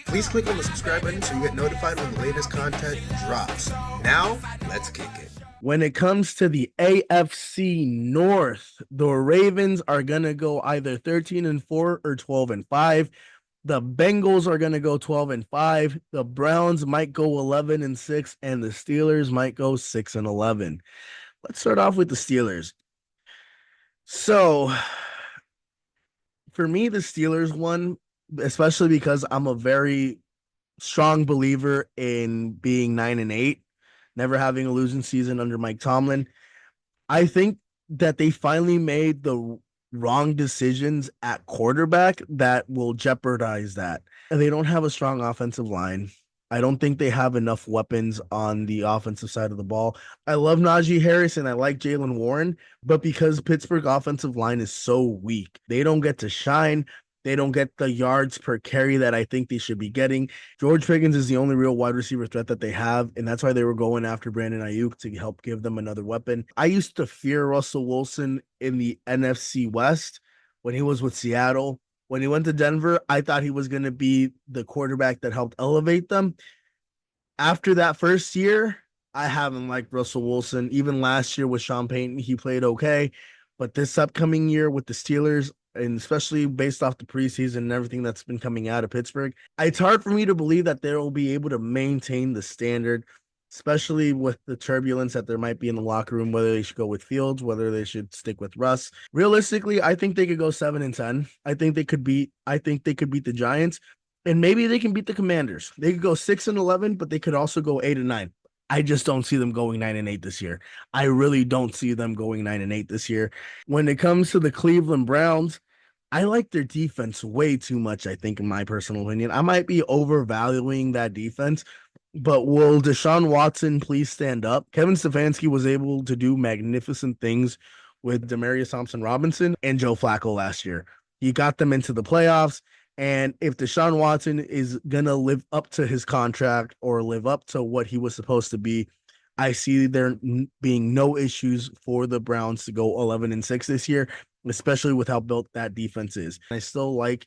Please click on the subscribe button so you get notified when the latest content drops. Now, let's kick it. When it comes to the AFC North, the Ravens are going to go either 13-4 or 12-5. The Bengals are going to go 12-5. The Browns might go 11-6, and the Steelers might go 6-11. Let's start off with the Steelers. So, for me, the Steelers won, especially because I'm a very strong believer in being 9-8, never having a losing season under Mike Tomlin. I think that they finally made the wrong decisions at quarterback that will jeopardize that. And they don't have a strong offensive line. I don't think they have enough weapons on the offensive side of the ball. I love Najee Harris and I like Jalen Warren, but because Pittsburgh offensive line is so weak, they don't get to shine. They don't get the yards per carry that I think they should be getting. George Pickens is the only real wide receiver threat that they have, and that's why they were going after Brandon Ayuk to help give them another weapon. I used to fear Russell Wilson in the NFC West when he was with Seattle. When he went to Denver, I thought he was going to be the quarterback that helped elevate them. After that first year, I haven't liked Russell Wilson. Even last year with Sean Payton, he played okay. But this upcoming year with the Steelers, and especially based off the preseason and everything that's been coming out of Pittsburgh, it's hard for me to believe that they will be able to maintain the standard, especially with the turbulence that there might be in the locker room, whether they should go with Fields, whether they should stick with Russ. Realistically, I think they could go 7-10. I think they could beat the Giants, and maybe they can beat the Commanders. They could go 6-11, but they could also go 8-9. I just don't see them going 9-8 this year. I really don't see them going 9-8 this year. When it comes to the Cleveland Browns, I like their defense way too much, I think, in my personal opinion. I might be overvaluing that defense, but will Deshaun Watson please stand up? Kevin Stefanski was able to do magnificent things with Demaryius Thompson-Robinson and Joe Flacco last year. He got them into the playoffs. And if Deshaun Watson is going to live up to his contract or live up to what he was supposed to be, I see there being no issues for the Browns to go 11-6 this year, especially with how built that defense is. I still like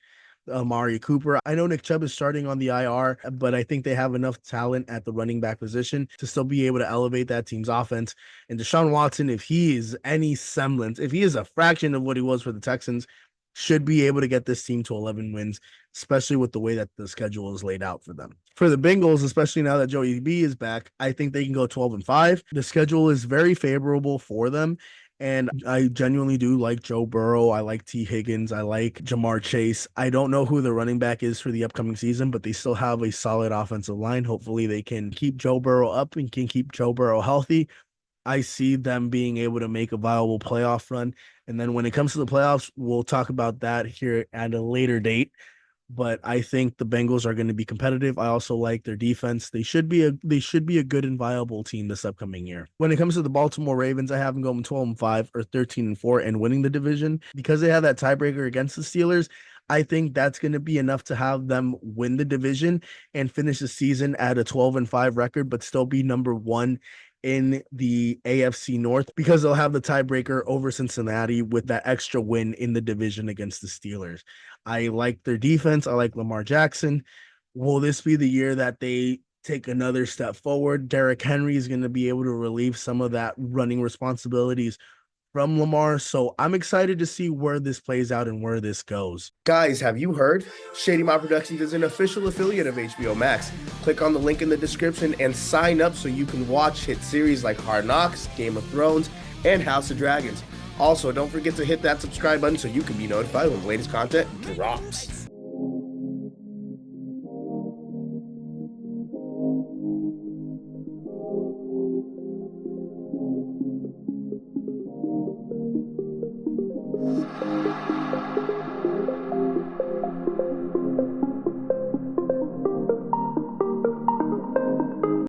Amari Cooper. I know Nick Chubb is starting on the IR, but I think they have enough talent at the running back position to still be able to elevate that team's offense. And Deshaun Watson, if he is any semblance, if he is a fraction of what he was for the Texans, should be able to get this team to 11 wins, especially with the way that the schedule is laid out for them. For the Bengals, especially now that Joey B is back, I think they can go 12-5. The schedule is very favorable for them. And I genuinely do like Joe Burrow. I like T. Higgins. I like Jamar Chase. I don't know who the running back is for the upcoming season, but they still have a solid offensive line. Hopefully they can keep Joe Burrow up and can keep Joe Burrow healthy. I see them being able to make a viable playoff run. And then when it comes to the playoffs, we'll talk about that here at a later date. But I think the Bengals are going to be competitive. I also like their defense. They should be a good and viable team this upcoming year. When it comes to the Baltimore Ravens, I have them going 12-5 or 13-4 and winning the division because they have that tiebreaker against the Steelers. I think that's going to be enough to have them win the division and finish the season at a 12-5 record, but still be number one in the AFC North because they'll have the tiebreaker over Cincinnati with that extra win in the division against the Steelers. I like their defense. I like Lamar Jackson. Will this be the year that they take another step forward? Derrick Henry is going to be able to relieve some of that running responsibilities from Lamar. So I'm excited to see where this plays out and where this goes. Guys, have you heard? Shady Mob Productions is an official affiliate of HBO Max. Click on the link in the description and sign up so you can watch hit series like Hard Knocks, Game of Thrones, and House of Dragons. Also, don't forget to hit that subscribe button so you can be notified when the latest content drops.